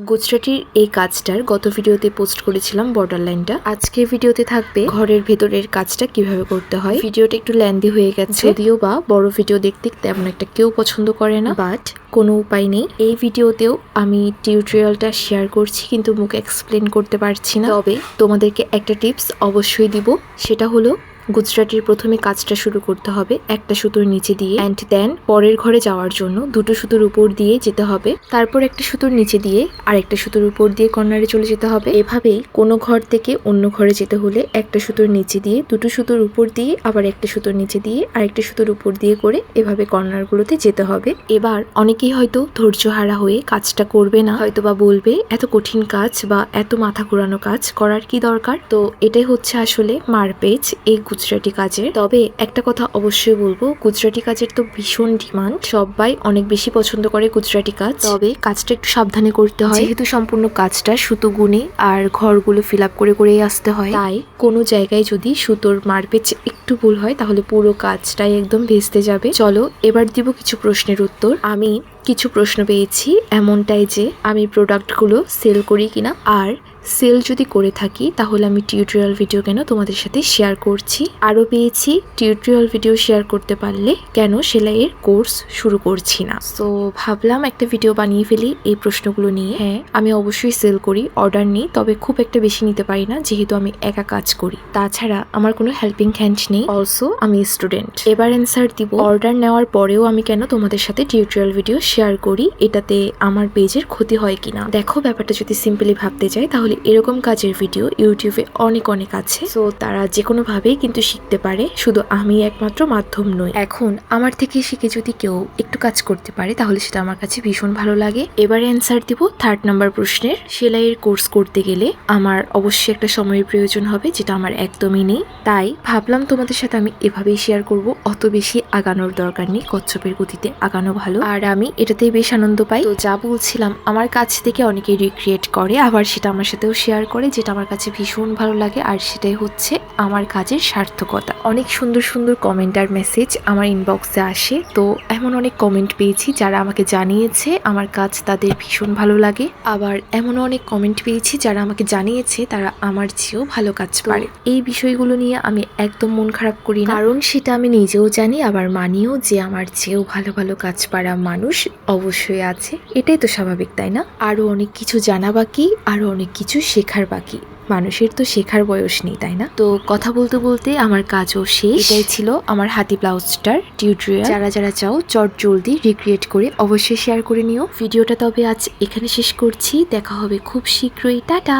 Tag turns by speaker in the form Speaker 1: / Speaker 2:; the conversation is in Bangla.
Speaker 1: গুজরাটির এই কাজটার গত ভিডিওতে পোস্ট করেছিলাম বর্ডার লাইনটা। আজকের ভিডিওতে থাকবে ঘরের ভেতরের কাজটা কিভাবে করতে হয়। ভিডিওটা একটু লেন্দি হয়ে গেছে, যদিও বা বড় ভিডিও দেখতে তেমন একটা কেউ পছন্দ করে না, বাট কোনো উপায় নেই। এই ভিডিওতেও আমি টিউটোরিয়ালটা শেয়ার করছি, কিন্তু মুখে এক্সপ্লেন করতে পারছি না। তবে তোমাদেরকে একটা টিপস অবশ্যই দিব, সেটা হলো গুজরাটির প্রথমে কাজটা শুরু করতে হবে একটা সুতোর নিচে দিয়ে, অ্যান্ড দেন পরের ঘরে যাওয়ার জন্য দুটো সুতোর উপর দিয়ে যেতে হবে, তারপর একটা সুতোর নিচে দিয়ে আর একটা সুতোর উপর দিয়ে কর্নারে চলে যেতে হবে। এভাবেই কোনো ঘর থেকে অন্য ঘরে যেতে হলে একটা সুতোর নিচে দিয়ে, দুটো সুতোর উপর দিয়ে, আবার একটা সুতোর নিচে দিয়ে আর একটা সুতোর উপর দিয়ে করে এভাবে কর্নারগুলোতে যেতে হবে। এবার অনেকেই হয়তো ধৈর্যহারা হয়ে কাজটা করবে না, হয়তো বা বলবে এত কঠিন কাজ বা এত মাথা ঘোরানো কাজ করার কি দরকার। তো এটাই হচ্ছে আসলে মারপেচ এই গুজরাটি কাজের। তবে একটা কথা অবশ্যই বলবো, গুজরাটি কাজের তো ভীষণ ডিমান্ড, সবাই অনেক বেশি পছন্দ করে গুজরাটি কাজ। তবে কাজটা একটু সাবধানে করতে হয়, যেহেতু সম্পূর্ণ কাজটা সুতো গুনে আর ঘরগুলো ফিল আপ করে করেই আসতে হয়। তাই কোনো জায়গায় যদি সুতোর মারপেচ একটু ভুল হয় তাহলে পুরো কাজটাই একদম ভেস্তে যাবে। চলো এবার দিব কিছু প্রশ্নের উত্তর। আমি কিছু প্রশ্ন পেয়েছি এমনটাই যে আমি প্রোডাক্টগুলো সেল করি কিনা, আর সেল যদি করে থাকি তাহলে আমি টিউটোরিয়াল ভিডিও কেন তোমাদের সাথে শেয়ার করছি। আরও পেয়েছি টিউটোরিয়াল ভিডিও শেয়ার করতে পারলে কেন সেলাইয়ের কোর্স শুরু করছি না। সো ভাবলাম একটা ভিডিও বানিয়ে ফেলি এই প্রশ্নগুলো নিয়ে। হ্যাঁ, আমি অবশ্যই সেল করি, অর্ডার নিই, তবে খুব একটা বেশি নিতে পারি না যেহেতু আমি একা কাজ করি। তাছাড়া আমার কোনো হেল্পিং হ্যান্ড নেই, অলসো আমি স্টুডেন্ট। এবার অ্যান্সার দিব, অর্ডার নেওয়ার পরেও আমি কেন তোমাদের সাথে টিউটোরিয়াল ভিডিও শেয়ার করি, এটাতে আমার পেজের ক্ষতি হয় কিনা। দেখো, ব্যাপারটা যদি সিম্পলি ভাবতে চাই তাহলে এরকম কাজের ভিডিও ইউটিউবে অনেক আছে, সো তারা যে কোনো ভাবেই কিন্তু শিখতে পারে, শুধু আমি একমাত্র মাধ্যম নই। এখন আমার থেকে শিখে যদি কেউ একটু কাজ করতে পারে তাহলে সেটা আমার কাছে ভীষণ ভালো লাগে। এবারে অ্যান্সার দিব 3 নাম্বার প্রশ্নের। সেলাইয়ের কোর্স করতে গেলে আমার অবশ্যই একটা সময়ের প্রয়োজন হবে, যেটা আমার একদমই নেই। তাই ভাবলাম তোমাদের সাথে আমি এভাবেই শেয়ার করব, অত বেশি আগানোর দরকার নেই, কচ্ছপের গতিতে আগানো ভালো, আর আমি এটাতেই বেশ আনন্দ পাই। তো যা বলছিলাম, আমার কাছ থেকে অনেকেই রিক্রিয়েট করে, আবার সেটা আমার সাথেও শেয়ার করে, যেটা আমার কাছে ভীষণ ভালো লাগে, আর সেটাই হচ্ছে আমার কাজের সার্থকতা। অনেক সুন্দর সুন্দর কমেন্ট আর মেসেজ আমার ইনবক্সে আসে, তো এমন অনেক কমেন্ট পেয়েছি যারা আমাকে জানিয়েছে আমার কাজ তাদের ভীষণ ভালো লাগে, আবার এমন অনেক কমেন্ট পেয়েছি যারা আমাকে জানিয়েছে তারা আমার চেয়েও ভালো কাজ পারে। এই বিষয়গুলো নিয়ে আমি একদম মন খারাপ করি না, কারণ সেটা আমি নিজেও জানি, আবার মানিও যে আমার চেয়েও ভালো ভালো কাজ পারা মানুষ অবশ্যই আছে। এটাই তো স্বাভাবিক, তাই না? আরো অনেক কিছু জানা বাকি, আরো অনেক কিছু শেখার বাকি। মানুষের তো শেখার বয়স নেই, তাই না? তো কথা বলতে বলতে আমার কাজও শেষ। এটাই ছিল আমার হাতি ব্লাউজটার টিউটোরিয়াল। যারা যারা চাও চট জলদি রিক্রিয়েট করে অবশ্যই শেয়ার করে নিও ভিডিওটা। তবে আজ এখানে শেষ করছি, দেখা হবে খুব শীঘ্রই, টাটা।